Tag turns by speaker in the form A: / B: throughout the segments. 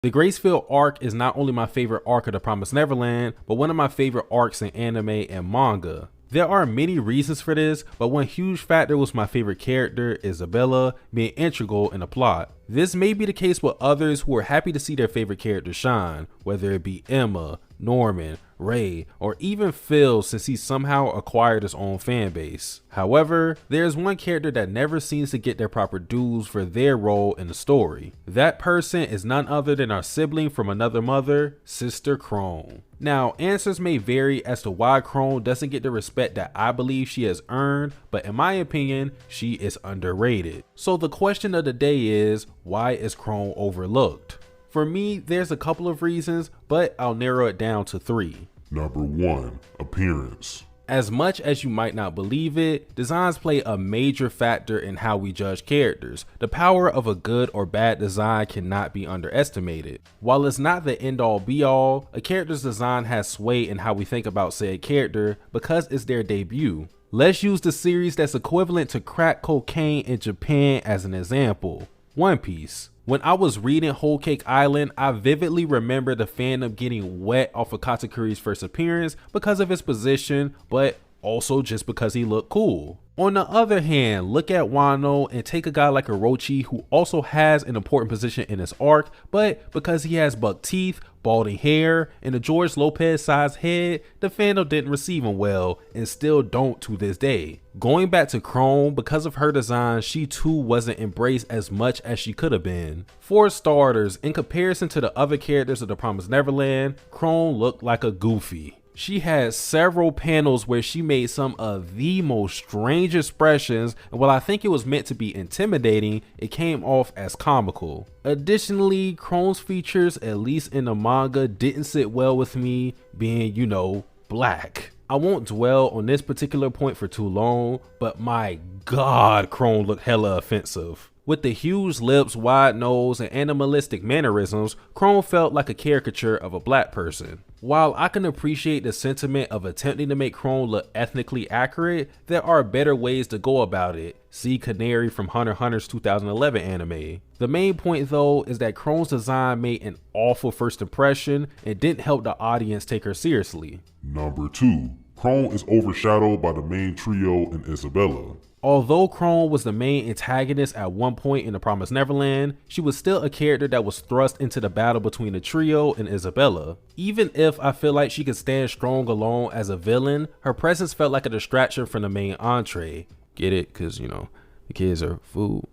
A: The Gracefield arc is not only my favorite arc of The Promised Neverland, but one of my favorite arcs in anime and manga. There are many reasons for this, but one huge factor was my favorite character, Isabella, being integral in the plot. This may be the case with others who are happy to see their favorite character shine, whether it be Emma, Norman, Ray, or even Phil, since he somehow acquired his own fan base. However, there is one character that never seems to get their proper dues for their role in the story. That person is none other than our sibling from another mother, Sister Krone. Now, answers may vary as to why Krone doesn't get the respect that I believe she has earned, but in my opinion, she is underrated. So the question of the day is, why is Krone overlooked? For me, there's a couple of reasons, but I'll narrow it down to 3.
B: Number 1, appearance.
A: As much as you might not believe it, designs play a major factor in how we judge characters. The power of a good or bad design cannot be underestimated. While it's not the end-all be-all, a character's design has sway in how we think about said character because it's their debut. Let's use the series that's equivalent to crack cocaine in Japan as an example, One Piece. When I was reading Whole Cake Island, I vividly remember the fandom getting wet off of Katakuri's first appearance because of his position, but also just because he looked cool. On the other hand, look at Wano and take a guy like Orochi, who also has an important position in his arc, but because he has buck teeth, balding hair, and a George Lopez sized head, the fandom didn't receive him well and still don't to this day. Going back to Krone, because of her design, she too wasn't embraced as much as she could have been. For starters, in comparison to the other characters of The Promised Neverland, Krone looked like a goofy. She had several panels where she made some of the most strange expressions, and while I think it was meant to be intimidating, it came off as comical. Additionally, Krone's features, at least in the manga, didn't sit well with me, being, you know, black. I won't dwell on this particular point for too long, but my god, Krone looked hella offensive. With the huge lips, wide nose, and animalistic mannerisms, Krone felt like a caricature of a black person. While I can appreciate the sentiment of attempting to make Krone look ethnically accurate, there are better ways to go about it. See Canary from Hunter x Hunter's 2011 anime. The main point though is that Krone's design made an awful first impression and didn't help the audience take her seriously.
B: Number 2, Krone is overshadowed by the main trio and Isabella.
A: Although Krone was the main antagonist at one point in The Promised Neverland, she was still a character that was thrust into the battle between the trio and Isabella. Even if I feel like she could stand strong alone as a villain, her presence felt like a distraction from the main entree. Get it? Cause you know, the kids are food.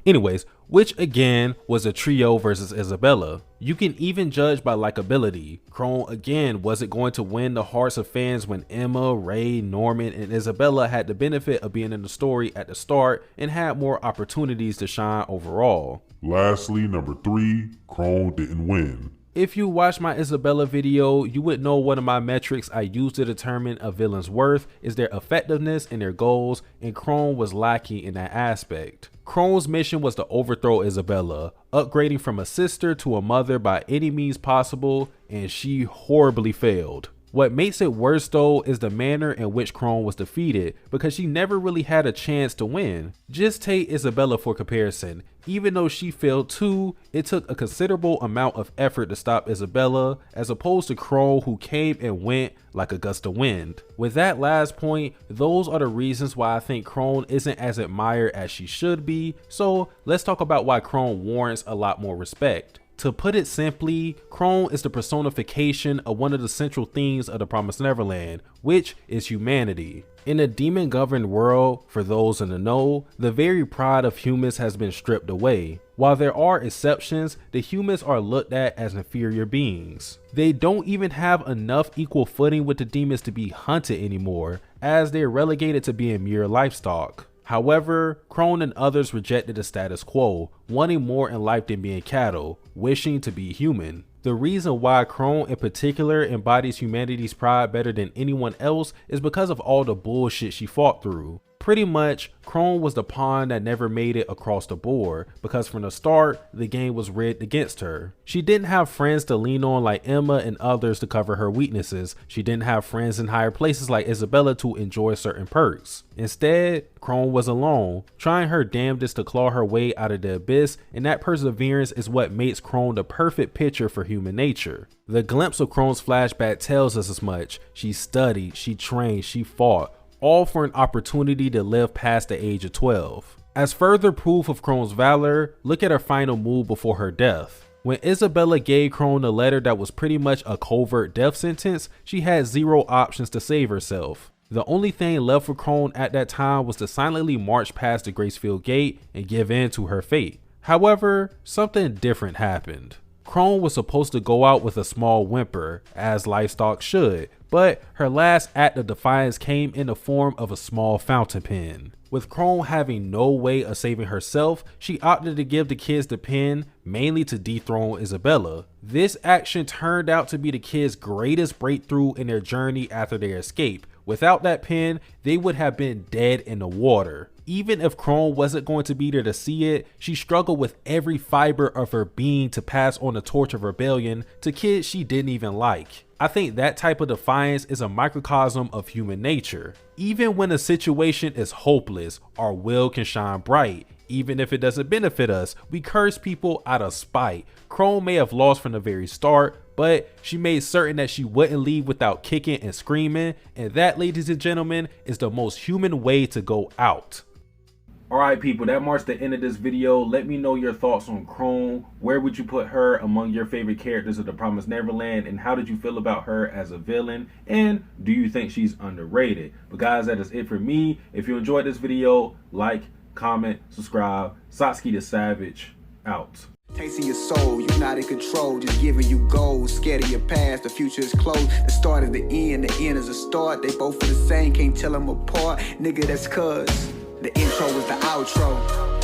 A: Anyways, which again was a trio versus Isabella. You can even judge by likability. Krone again wasn't going to win the hearts of fans when Emma, Ray, Norman, and Isabella had the benefit of being in the story at the start and had more opportunities to shine overall.
B: Lastly, number 3, Krone didn't win.
A: If you watch my Isabella video, you would know one of my metrics I use to determine a villain's worth is their effectiveness and their goals, and Krone was lacking in that aspect. Krone's mission was to overthrow Isabella, upgrading from a sister to a mother by any means possible, and she horribly failed. What makes it worse though is the manner in which Krone was defeated, because she never really had a chance to win. Just take Isabella for comparison. Even though she failed too, it took a considerable amount of effort to stop Isabella, as opposed to Krone, who came and went like a gust of wind. With that last point, those are the reasons why I think Krone isn't as admired as she should be, so let's talk about why Krone warrants a lot more respect. To put it simply, Krone is the personification of one of the central themes of The Promised Neverland, which is humanity. In a demon-governed world, for those in the know, the very pride of humans has been stripped away. While there are exceptions, the humans are looked at as inferior beings. They don't even have enough equal footing with the demons to be hunted anymore, as they're relegated to being mere livestock. However, Krone and others rejected the status quo, wanting more in life than being cattle, wishing to be human. The reason why Krone in particular embodies humanity's pride better than anyone else is because of all the bullshit she fought through. Pretty much, Krone was the pawn that never made it across the board because from the start, the game was rigged against her. She didn't have friends to lean on like Emma and others to cover her weaknesses. She didn't have friends in higher places like Isabella to enjoy certain perks. Instead, Krone was alone, trying her damnedest to claw her way out of the abyss, and that perseverance is what makes Krone the perfect picture for human nature. The glimpse of Krone's flashback tells us as much. She studied, she trained, she fought, all for an opportunity to live past the age of 12. As further proof of Krone's valor, look at her final move before her death. When Isabella gave Krone a letter that was pretty much a covert death sentence, she had zero options to save herself. The only thing left for Krone at that time was to silently march past the Gracefield Gate and give in to her fate. However, something different happened. Krone was supposed to go out with a small whimper, as livestock should, but her last act of defiance came in the form of a small fountain pen. With Krone having no way of saving herself, she opted to give the kids the pen, mainly to dethrone Isabella. This action turned out to be the kids' greatest breakthrough in their journey after their escape. Without that pen, they would have been dead in the water. Even if Krone wasn't going to be there to see it, she struggled with every fiber of her being to pass on the torch of rebellion to kids she didn't even like. I think that type of defiance is a microcosm of human nature. Even when a situation is hopeless, our will can shine bright. Even if it doesn't benefit us, we curse people out of spite. Krone may have lost from the very start, but she made certain that she wouldn't leave without kicking and screaming, and that, ladies and gentlemen, is the most human way to go out. Alright people, that marks the end of this video. Let me know your thoughts on Krone. Where would you put her among your favorite characters of The Promised Neverland, and how did you feel about her as a villain, and do you think she's underrated? But guys, that is it for me. If you enjoyed this video, like, comment, subscribe. Satsuki the Savage, out.
C: Tasting your soul, you're not in control, just giving you goals. Scared of your past, the future is closed. The start is the end is a start. They both are the same, can't tell them apart. Nigga, that's cuz the intro was the outro.